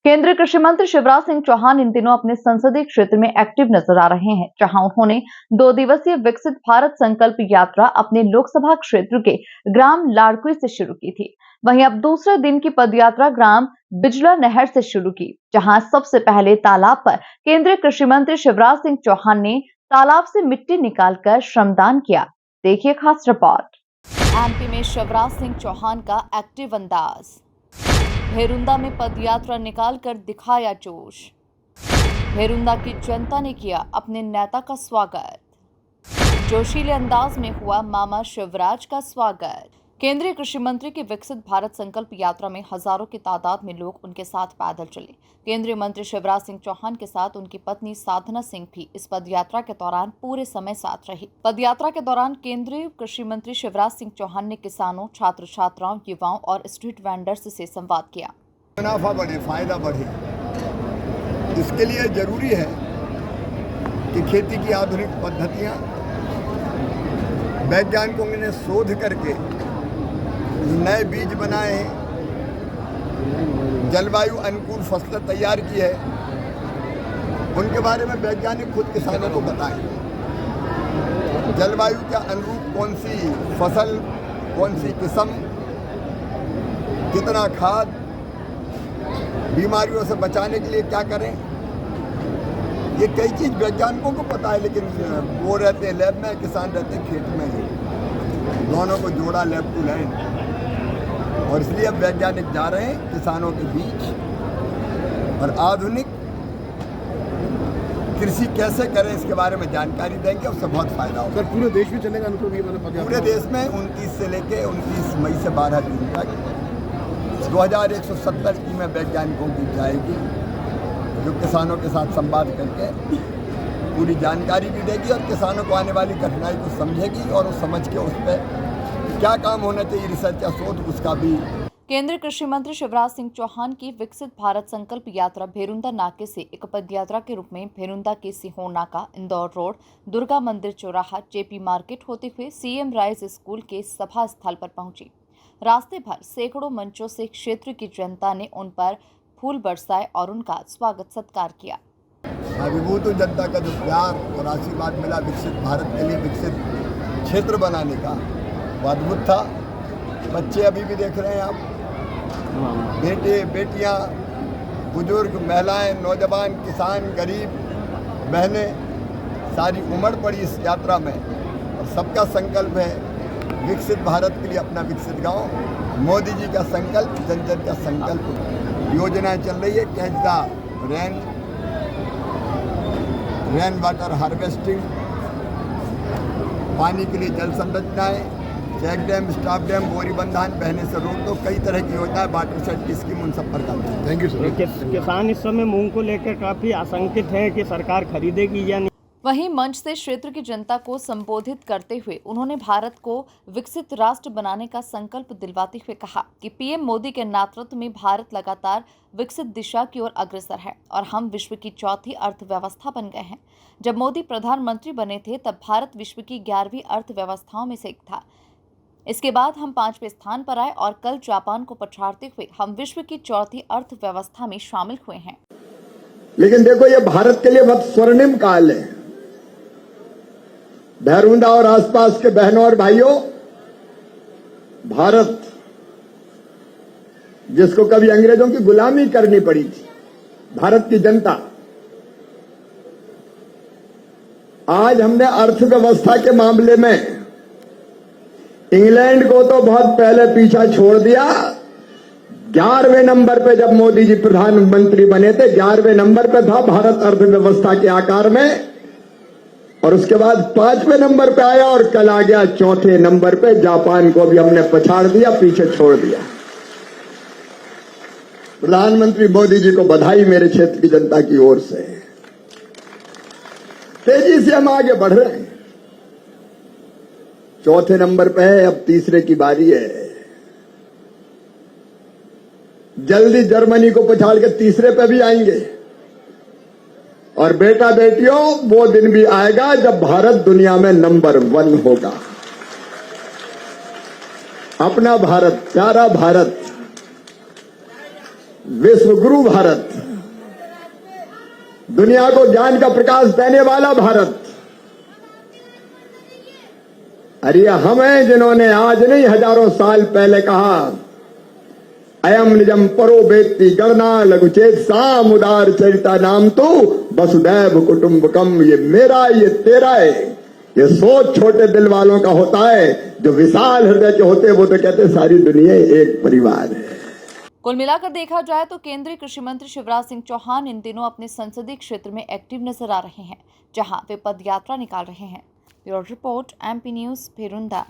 केंद्रीय कृषि मंत्री शिवराज सिंह चौहान इन दिनों अपने संसदीय क्षेत्र में एक्टिव नजर आ रहे हैं, जहां उन्होंने 2 दिवसीय विकसित भारत संकल्प यात्रा अपने लोकसभा क्षेत्र के ग्राम लाड़कुई से शुरू की थी। वहीं अब दूसरे दिन की पदयात्रा ग्राम बिजला नहर से शुरू की, जहां सबसे पहले तालाब पर केंद्रीय कृषि मंत्री शिवराज सिंह चौहान ने तालाब से मिट्टी निकालकर श्रमदान किया। देखिए खास रिपोर्ट। एमपी में शिवराज सिंह चौहान का एक्टिव अंदाज। भेरुंदा में पदयात्रा निकालकर दिखाया जोश। भेरुंदा की जनता ने किया अपने नेता का स्वागत। जोशीले अंदाज में हुआ मामा शिवराज का स्वागत। केंद्रीय कृषि मंत्री की विकसित भारत संकल्प यात्रा में हजारों की तादाद में लोग उनके साथ पैदल चले। केंद्रीय मंत्री शिवराज सिंह चौहान के साथ उनकी पत्नी साधना सिंह भी इस पदयात्रा के दौरान पूरे समय साथ रही। पदयात्रा के दौरान केंद्रीय कृषि मंत्री शिवराज सिंह चौहान ने किसानों, छात्र छात्राओं, युवाओं और स्ट्रीट वेंडर्स से संवाद किया। मुनाफा बढ़े, फायदा बढ़े, इसके लिए जरूरी है कि खेती की आधुनिक पद्धतियां वैज्ञानिकों ने शोध करके नए बीज बनाए हैं, जलवायु अनुकूल फसलें तैयार की है, उनके बारे में वैज्ञानिक खुद किसानों को बताएं। जलवायु के अनुरूप कौन सी फसल, कौन सी किस्म, कितना खाद, बीमारियों से बचाने के लिए क्या करें, ये कई चीज़ वैज्ञानिकों को पता है, लेकिन वो रहते हैं लैब में, किसान रहते हैं खेत में। दोनों को जोड़ा लैब टू लैंड, और इसलिए अब वैज्ञानिक जा रहे हैं किसानों के बीच और आधुनिक कृषि कैसे करें इसके बारे में जानकारी देंगे, उससे बहुत फायदा होगा। सर पूरे देश में चलेगा अनुकूल ये मतलब पूरे देश में 29 से लेकर 29 मई से 12 जून तक 2170 टीमें वैज्ञानिकों की जाएगी, जो किसानों के साथ संवाद करके पूरी जानकारी भी देगी और किसानों को आने वाली कठिनाई को समझेगी और वो समझ के उस पर क्या काम होना चाहिए, रिसर्च या शोध, उसका भी। केंद्रीय कृषि मंत्री शिवराज सिंह चौहान की विकसित भारत संकल्प यात्रा भेरुंदा नाके से एक पदयात्रा के रूप में भेरुंदा के सिहोर नाका, इंदौर रोड, दुर्गा मंदिर चौराहा, जेपी मार्केट होते हुए सीएम राइज स्कूल के सभा स्थल पर पहुंची। रास्ते भर सैकड़ों मंचों से क्षेत्र की जनता ने उन पर फूल बरसाए और उनका स्वागत सत्कार किया। अभिभूत जनता का जो प्यार और आशीर्वाद मिला विकसित भारत के लिए, विकसित क्षेत्र बनाने का, वो अद्भुत था। बच्चे अभी भी देख रहे हैं आप, बेटे बेटियां, बुजुर्ग, महिलाएं, नौजवान, किसान, गरीब, बहनें, सारी उमड़ पड़ी इस यात्रा में और सबका संकल्प है विकसित भारत के लिए अपना विकसित गांव। मोदी जी का संकल्प, जन जन का संकल्प। योजनाएं चल रही है, catch the rain water harvesting, पानी के लिए जल संरचनाएं, चेक डैम, स्टॉप डैम, बोरी बंधान, बहने से रोक दो, कई तरह की योजनाएं, वाटर सेट की स्कीम, उन सब पर काम। Thank you sir. किसान इस समय मूंग को लेकर काफी आशंकित हैं कि सरकार खरीदेगी या नहीं। वहीं मंच से क्षेत्र की जनता को संबोधित करते हुए उन्होंने भारत को विकसित राष्ट्र बनाने का संकल्प दिलवाते हुए कहा कि पीएम मोदी के नेतृत्व में भारत लगातार विकसित दिशा की ओर अग्रसर है और हम विश्व की चौथी अर्थव्यवस्था बन गए हैं। जब मोदी प्रधानमंत्री बने थे तब भारत विश्व की 11वीं अर्थव्यवस्थाओं में से एक था। इसके बाद हम 5वें स्थान पर आए और कल जापान को पछाड़ते हुए हम विश्व की चौथी अर्थव्यवस्था में शामिल हुए हैं। लेकिन देखो, ये भारत के लिए बहुत स्वर्णिम काल है। भेरुंदा और आसपास के बहनों और भाइयों, भारत जिसको कभी अंग्रेजों की गुलामी करनी पड़ी थी, भारत की जनता, आज हमने अर्थव्यवस्था के मामले में इंग्लैंड को तो बहुत पहले पीछा छोड़ दिया। 11वें नंबर पे जब मोदी जी प्रधानमंत्री बने थे, 11वें नंबर पे था भारत अर्थव्यवस्था के आकार में, और उसके बाद 5वें नंबर पे आया और कल आ गया 4थे नंबर पे। जापान को भी हमने पछाड़ दिया, पीछे छोड़ दिया। प्रधानमंत्री मोदी जी को बधाई मेरे क्षेत्र की जनता की ओर से। तेजी से हम आगे बढ़ रहे हैं, 4थे नंबर पे है, अब 3रे की बारी है। जल्दी जर्मनी को पछाड़ के 3रे पे भी आएंगे। और बेटा बेटियों, वो दिन भी आएगा जब भारत दुनिया में नंबर 1 होगा। अपना भारत, प्यारा भारत, विश्व गुरु भारत। दुनिया को ज्ञान का प्रकाश देने वाला भारत। अरे हम हैं जिन्होंने आज नहीं हजारों साल पहले कहा, अयम निजम परो वेत्ति गणना लघुचेत साम उदार चरिता नाम तो वसुदैव कुटुंबकम। ये मेरा, ये तेरा है। ये सोच छोटे दिल वालों का होता है, जो विशाल हृदय के होते हैं वो तो कहते सारी दुनिया एक परिवार है। कुल मिलाकर देखा जाए तो केंद्रीय कृषि मंत्री शिवराज सिंह चौहान इन दिनों अपने संसदीय क्षेत्र में एक्टिव नजर आ रहे हैं, जहां वे पद यात्रा निकाल रहे हैं। Bureau report, MP news, Bherunda.